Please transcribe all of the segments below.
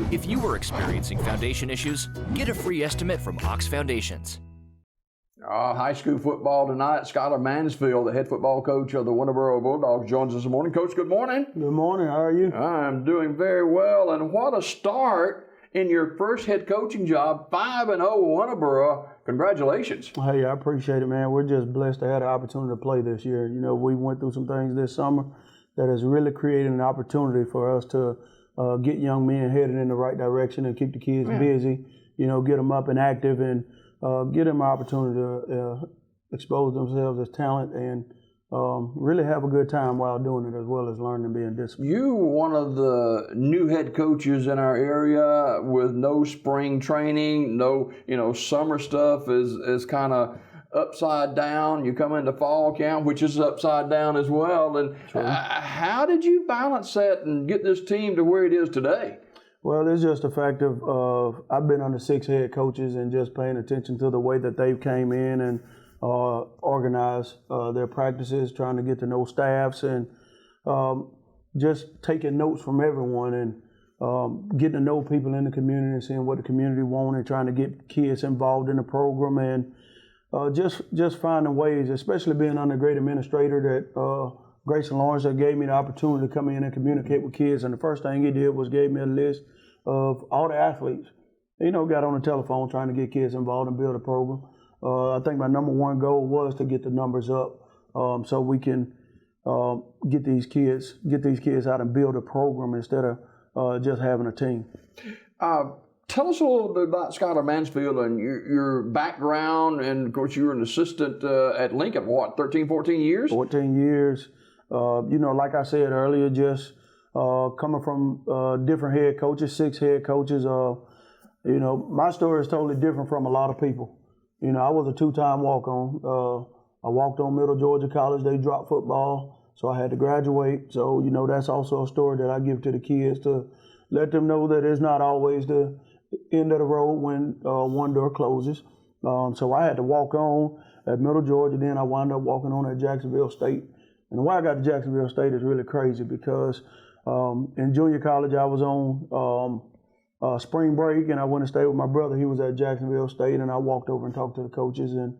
If you are experiencing foundation issues, get a free estimate from Ox Foundations. High school football tonight. Skylar Mansfield, the head football coach of the Winterboro Bulldogs, joins us this morning. Coach, good morning. Good morning. How are you? I'm doing very well. And what a start in your first head coaching job, 5-0 Winterboro. Congratulations. Hey, I appreciate it, man. We're just blessed to have the opportunity to play this year. You know, we went through some things this summer that has really created an opportunity for us to get young men headed in the right direction and keep the kids busy, you know, get them up and active and get them an opportunity to expose themselves as talent and really have a good time while doing it, as well as learning and being disciplined. You were one of the new head coaches in our area with no spring training, no, summer stuff is kind of upside down. You come into fall camp, which is upside down as well. And how did you balance that and get this team to where it is today? Well, it's just a fact of I've been under 6 head coaches and just paying attention to the way that they've came in and organized their practices, trying to get to know staffs and just taking notes from everyone and getting to know people in the community and seeing what the community wants and trying to get kids involved in the program and just finding ways, especially being under a great administrator that Grayson Lawrence that gave me the opportunity to come in and communicate with kids. And the first thing he did was gave me a list of all the athletes. Got on the telephone trying to get kids involved and build a program. I think my number one goal was to get the numbers up so we can get these kids out and build a program instead of just having a team. Tell us a little bit about Skylar Mansfield and your background. And, of course, you were an assistant at Lincoln, 13, 14 years? 14 years. Like I said earlier, just coming from different head coaches, 6 head coaches. My story is totally different from a lot of people. I was a 2-time walk-on. I walked on Middle Georgia College. They dropped football, so I had to graduate. So, that's also a story that I give to the kids to let them know that it's not always the end of the road when one door closes. So I had to walk on at Middle Georgia. Then I wound up walking on at Jacksonville State. And the way I got to Jacksonville State is really crazy because in junior college I was on spring break and I went and stayed with my brother. He was at Jacksonville State and I walked over and talked to the coaches and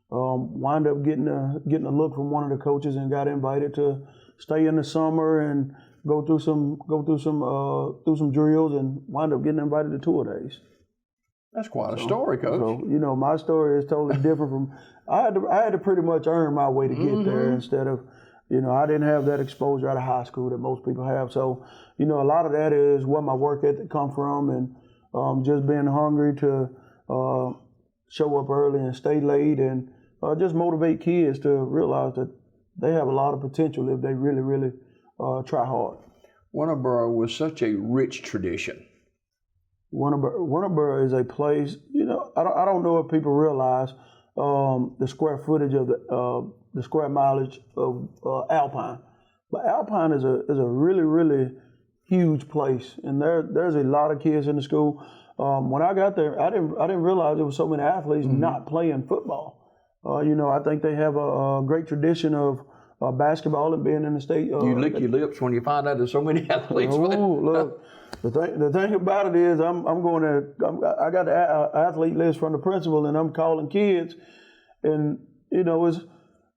wound up getting a look from one of the coaches and got invited to stay in the summer and go through some drills and wind up getting invited to tour days. That's quite a story, Coach. So, my story is totally different from. I had to pretty much earn my way to get there instead of, I didn't have that exposure out of high school that most people have. So, a lot of that is where my work ethic come from and just being hungry to show up early and stay late and just motivate kids to realize that they have a lot of potential if they really, really try hard. Winterboro was such a rich tradition. Winterboro is a place, I don't know if people realize the square footage of the square mileage of Alpine. But Alpine is a really, really huge place. And there's a lot of kids in the school. When I got there, I didn't realize there were so many athletes not playing football. I think they have a great tradition of basketball and being in the state. You lick your lips when you find out there's so many athletes. Look, the thing about it is I got the athlete list from the principal and I'm calling kids and,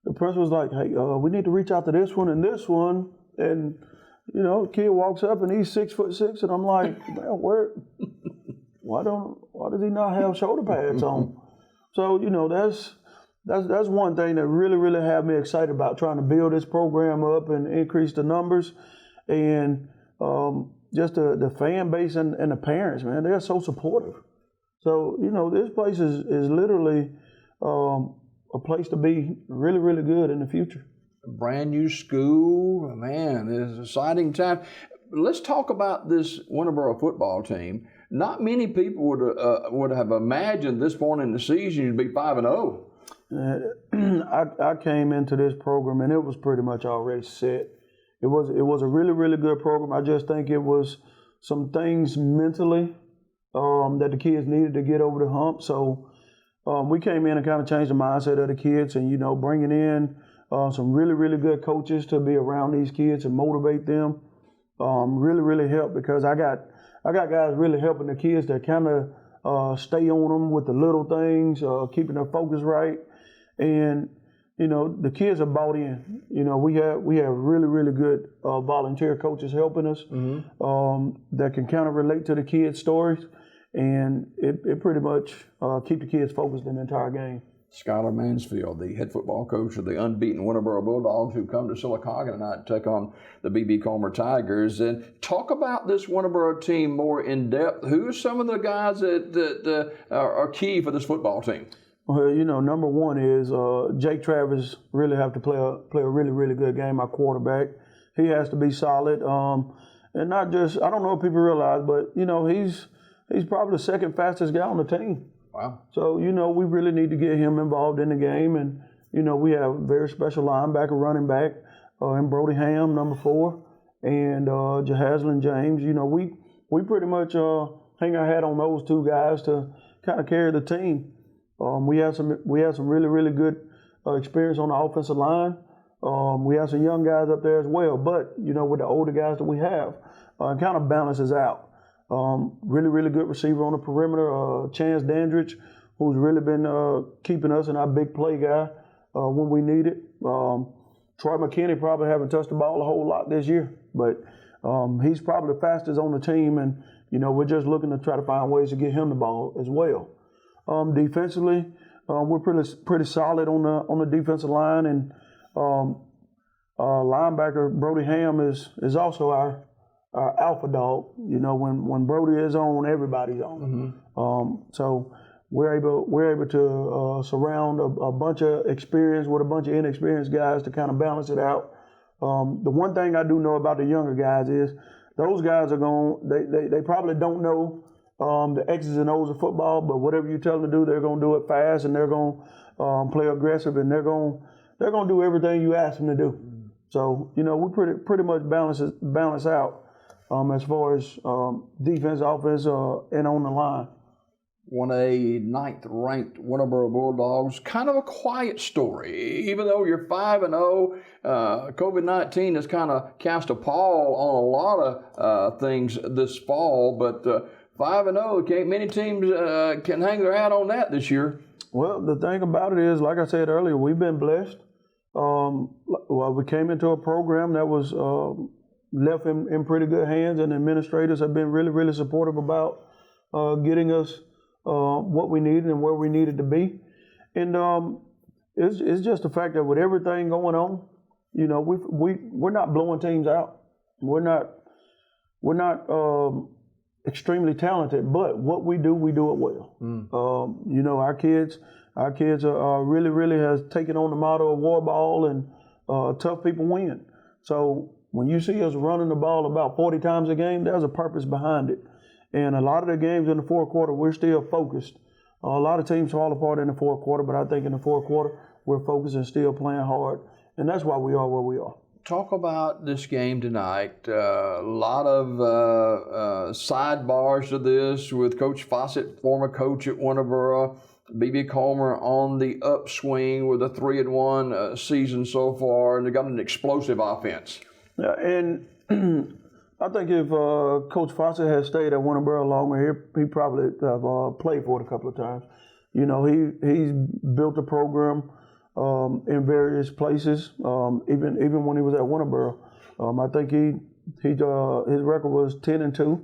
the principal's like, hey, we need to reach out to this one and this one. And, the kid walks up and he's 6'6", and I'm like, man, why does he not have shoulder pads on? So, that's one thing that really, really had me excited about trying to build this program up and increase the numbers. And just the fan base and the parents, man, they're so supportive. So, this place is literally a place to be really, really good in the future. A brand new school, man, it's an exciting time. Let's talk about this Winterboro football team. Not many people would have imagined this point in the season you'd be 5-0. I came into this program and it was pretty much already set. It was a really, really good program. I just think it was some things mentally that the kids needed to get over the hump. So we came in and kind of changed the mindset of the kids and, bringing in some really, really good coaches to be around these kids and motivate them really, really helped because I got I got guys really helping the kids that kind of stay on them with the little things, keeping their focus right, and the kids are bought in. We have really, really good volunteer coaches helping us that can kind of relate to the kids' stories, and it pretty much keep the kids focused in the entire game. Skylar Mansfield, the head football coach of the unbeaten Winterboro Bulldogs, who come to Sylacauga tonight to take on the B.B. Comer Tigers. And talk about this Winterboro team more in depth. Who are some of the guys that are key for this football team? Well, number one is Jake Travis really have to play a really, really good game, our quarterback. He has to be solid. And not just, I don't know if people realize, but, he's probably the second fastest guy on the team. Wow. So, we really need to get him involved in the game. And, we have a very special linebacker, running back, and Brody Ham, number 4, and Jahazlin James. We pretty much hang our hat on those 2 guys to kind of carry the team. We have some really, really good experience on the offensive line. We have some young guys up there as well. But, with the older guys that we have, it kind of balances out. Really, really good receiver on the perimeter, Chance Dandridge, who's really been keeping us and our big play guy when we need it. Troy McKinney probably haven't touched the ball a whole lot this year, but he's probably the fastest on the team, and we're just looking to try to find ways to get him the ball as well. Defensively, we're pretty solid on the defensive line, and linebacker Brody Ham is also our alpha dog. When Brody is on, everybody's on. So we're able to surround a bunch of experience with a bunch of inexperienced guys to kind of balance it out. The one thing I do know about the younger guys is those guys are they probably don't know the X's and O's of football, but whatever you tell them to do, they're going to do it fast, and they're going to play aggressive, and they're going to do everything you ask them to do. So we pretty much balance out. As far as defense, offense, and on the line. 1A 9th ranked Winterboro Bulldogs, kind of a quiet story. Even though you're 5-0, COVID-19 has kind of cast a pall on a lot of things this fall, but 5-0, many teams can hang their hat on that this year. Well, the thing about it is, like I said earlier, we've been blessed. We came into a program that was left in pretty good hands, and administrators have been really, really supportive about getting us what we needed and where we needed to be. And it's just the fact that with everything going on, we're not blowing teams out. We're not extremely talented, but what we do it well. Our kids are really, really has taken on the motto of war ball, and tough people win. So when you see us running the ball about 40 times a game, there's a purpose behind it. And a lot of the games in the fourth quarter, we're still focused. A lot of teams fall apart in the fourth quarter, but I think in the fourth quarter, we're focused and still playing hard. And that's why we are where we are. Talk about this game tonight. A lot of sidebars to this with Coach Fawcett, former coach at Winterboro. B.B. Comer on the upswing with a 3-1 season so far, and they got an explosive offense. Yeah, and I think if Coach Fawcett had stayed at Winterboro longer, he probably have played for it a couple of times. He's built a program in various places, even when he was at Winterboro. I think his record was 10-2.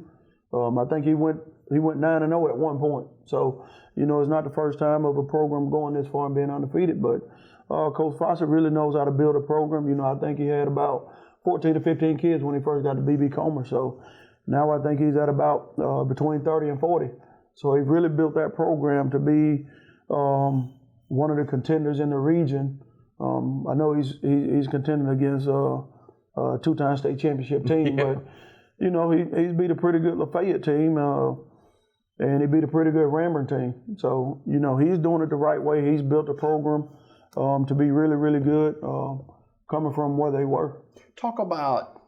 I think he went 9-0 at one point. So it's not the first time of a program going this far and being undefeated. But Coach Fawcett really knows how to build a program. I think he had about 14 to 15 kids when he first got to B.B. Comer. So now I think he's at about between 30 and 40. So he really built that program to be one of the contenders in the region. I know he's contending against a two-time state championship team, but he's beat a pretty good Lafayette team, and he beat a pretty good Ramburn team. So he's doing it the right way. He's built a program to be really, really good, coming from where they were. Talk about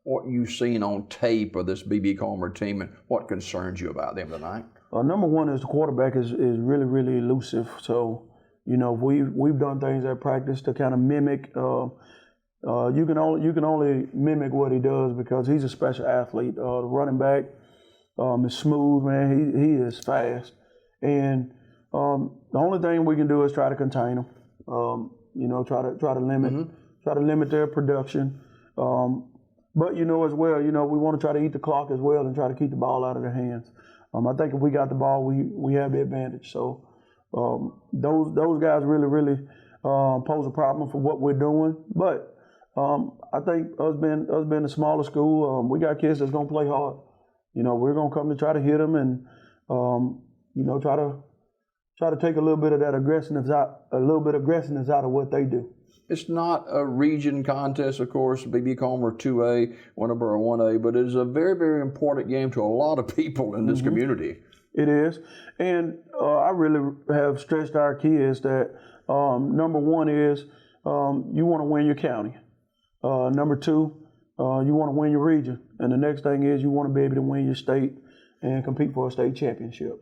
what you've seen on tape of this B.B. Comer team and what concerns you about them tonight. Number one is the quarterback is really, really elusive. So, we've done things at practice to kind of mimic You can only mimic what he does because he's a special athlete. The running back is smooth, man. He is fast, and the only thing we can do is try to contain him. Try to limit their production. But as well, we want to try to eat the clock as well and try to keep the ball out of their hands. I think if we got the ball, we have the advantage. So those guys really pose a problem for what we're doing. But I think us being a smaller school, we got kids that's gonna play hard. We're gonna come to try to hit them and try to take a little bit of that aggressiveness out of what they do. It's not a region contest, of course, BB Comer 2A, Winterboro 1A, but it is a very, very important game to a lot of people in this community. It is. And I really have stressed our kids that number one is you want to win your county. Number two, you want to win your region. And the next thing is you want to be able to win your state and compete for a state championship.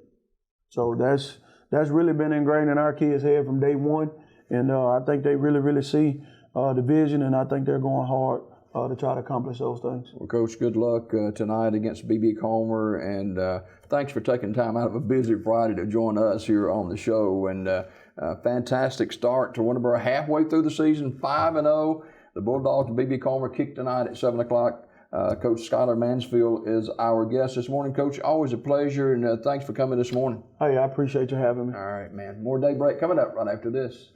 So that's really been ingrained in our kids' head from day one. And I think they really see the vision, and I think they're going hard to try to accomplish those things. Well, Coach, good luck tonight against BB Comer, and thanks for taking time out of a busy Friday to join us here on the show. And fantastic start to Winterboro, halfway through the season, 5-0. The Bulldogs and BB Comer kick tonight at 7 o'clock. Coach Skylar Mansfield is our guest this morning. Coach, always a pleasure, and thanks for coming this morning. Hey, I appreciate you having me. All right, man. More Daybreak coming up right after this.